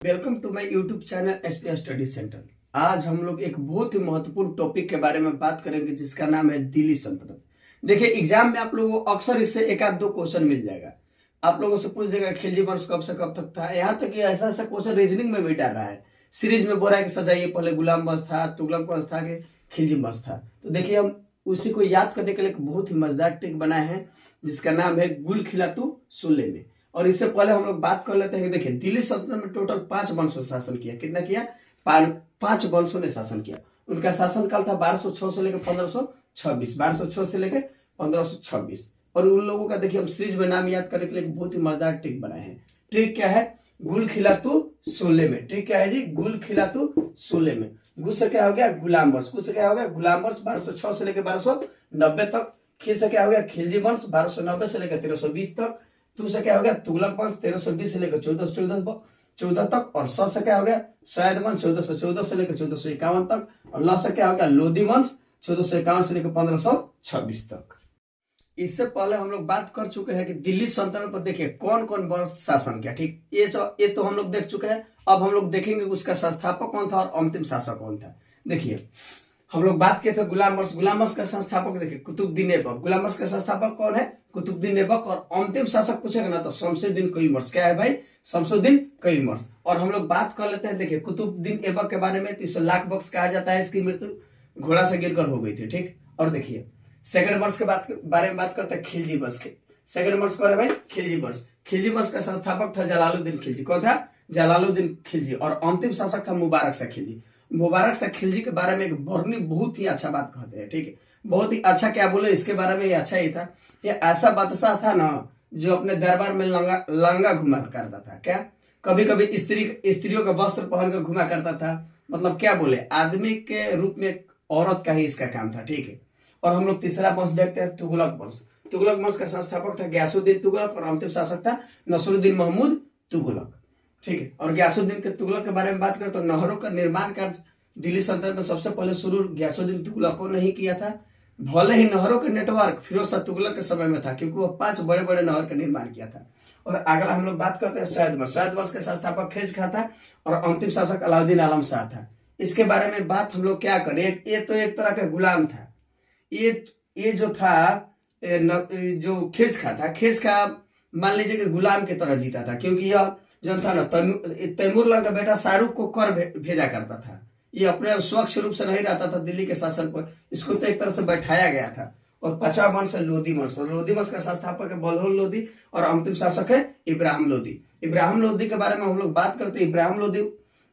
Welcome to my YouTube channel SP study centre. आज हम लोग एक बहुत ही महत्वपूर्ण टॉपिक के बारे में बात करेंगे जिसका नाम है दिल्ली सल्तनत। देखिए एग्जाम में आप लोगों को अक्सर इससे एक आध दो क्वेश्चन मिल जाएगा। आप लोगों से पूछ देगा खिलजी वंश कब से कब तक था। यहाँ तक कि ऐसा ऐसा क्वेश्चन रीजनिंग में भी डाल रहा है। सीरीज में बोल रहा है कि सजाइए पहले गुलाम वंश था, तुगलक वंश था कि खिलजी वंश था। तो देखिए हम उसी को याद करने के लिए एक बहुत ही मजेदार ट्रिक बनाए हैं जिसका नाम है गुल खिलातू सुल्ले। और इससे पहले हम लोग बात कर लेते हैं कि देखिए दिल्ली सल्तनत में टोटल 5 वंशों शासन किया। कितना किया? 5 वंशों ने शासन किया। उनका शासन काल था 1206 से लेकर 1526, 1206 से लेकर 1526। और उन लोगों का देखिए हम सीरीज में नाम याद करने के लिए बहुत ही मजेदार ट्रिक बनाए हैं। ट्रिक क्या है? गुल खिलातू सुल्ले में। ट्रिक क्या है जी? गुल खिलातू सुल्ले में। गु से क्या हो गया? गुलाम वंश। गु से क्या हो गया? गुलाम वंश 1206 से लेकर 1290 तक। खिल से क्या हो गया? खिलजी वंश 1290 से लेकर 1320 तक। तू से क्या हो गया? तुगलक वंश 1320 से लेकर 1414 तक। और स से क्या हो गया? सैद वंश 1414 से लेकर 1451 तक। और ल से क्या हो गया? लोधी वंश 1451 से लेकर 1526 तक। इससे पहले हम लोग बात कर चुके हैं कि दिल्ली सल्तनत पर देखिए कौन कौन वंश शासन किया। ठीक, ये तो हम लोग देख चुके हैं। अब हम लोग देखेंगे उसका संस्थापक कौन था और अंतिम शासक कौन था। देखिए हम लोग बात किए थे गुलाम वंश। गुलाम वंश का संस्थापक देखिए कुतुबुद्दीन ऐबक। गुलाम वंश का संस्थापक कौन है? कुतुबुद्दीन ऐबक। और अंतिम शासक पूछेगा ना तो शमसुद्दीन कैमूर। क्या है भाई? शमसुद्दीन कैमूर। और हम लोग बात कर लेते हैं देखिए कुतुबुद्दीन ऐबक के बारे में। तो इसे लाख बख्श कहा जाता है। इसकी मृत्यु घोड़ा से गिरकर हो गई थी। ठीक, और देखिए सेकंड वंश के बारे में बात करते हैं खिलजी वंश के। सेकंड वंश कौन है भाई? खिलजी वंश। खिलजी वंश का संस्थापक था जलालुद्दीन खिलजी। कौन था? जलालुद्दीन खिलजी। और अंतिम शासक था मुबारक शाह खिलजी। मुबारक शाह खिलजी के बारे में एक बरनी बहुत ही अच्छा बात कहते हैं। ठीक है, बहुत ही अच्छा। क्या बोले इसके बारे में? ये अच्छा ही था। ये ऐसा बादशाह था ना जो अपने दरबार में लंगा घुमा करता था। क्या? कभी कभी स्त्रियों का वस्त्र पहनकर घुमा करता था। मतलब क्या बोले, आदमी के रूप में औरत का ही इसका काम था। ठीक है, और हम लोग तीसरा वंश देखते हैं तुगलक वंश। तुगलक वंश का संस्थापक था गयासुद्दीन तुगलक और अंतिम शासक था नसरुद्दीन महमूद तुगलक। ठीक है, और गयासुद्दीन के तुगलक के बारे में बात करें तो नहरों का निर्माण कार्य दिल्ली सल्तनत में सबसे पहले शुरू गयासुद्दीन तुगलक को नहीं किया था। भले ही नहरों का नेटवर्क फिरोज शाह तुगलक के समय में था क्योंकि वो 5 बड़े बड़े नहर का निर्माण किया था। और अगला हम लोग बात करते हैं सैयद वंश। सैयद वंश के संस्थापक खिलजी खां था और अंतिम शासक अलाउद्दीन आलम शाह था। इसके बारे में बात हम लोग क्या करें, ये तो एक तरह का गुलाम था। ये जो था जो खिलजी खां था, खिलजी खां मान लीजिए कि गुलाम की तरह जीता था क्योंकि यह जो था ना तैमूर का बेटा शाहरुख को कर भेजा करता था। ये अपने स्वच्छ रूप से नहीं रहता था दिल्ली के शासन पर। इसको तो एक तरह से बैठाया गया था। और 50 वंश है लोधी वंश। लोधी वंश का संस्थापक है बलहोल लोधी और अंतिम शासक है इब्राहिम लोधी। इब्राहिम लोधी के बारे में हम लोग बात करते हैं। इब्राहिम लोधी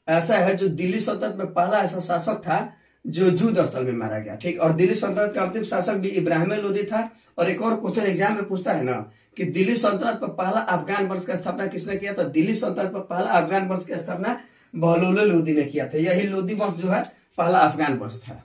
ऐसा है जो दिल्ली सल्तनत में पहला ऐसा शासक था जो युद्ध स्थल में मारा गया। ठीक, और दिल्ली सल्तनत का अंतिम शासक भी इब्राहिम लोधी था। और एक और क्वेश्चन एग्जाम में पूछता है ना कि दिल्ली सल्तनत पर पहला अफगान वंश का स्थापना किसने किया था? दिल्ली सल्तनत पर पहला अफगान वंश की स्थापना बहलोल लोधी ने किया था। यही लोधी वंश जो है पहला अफगान वंश था।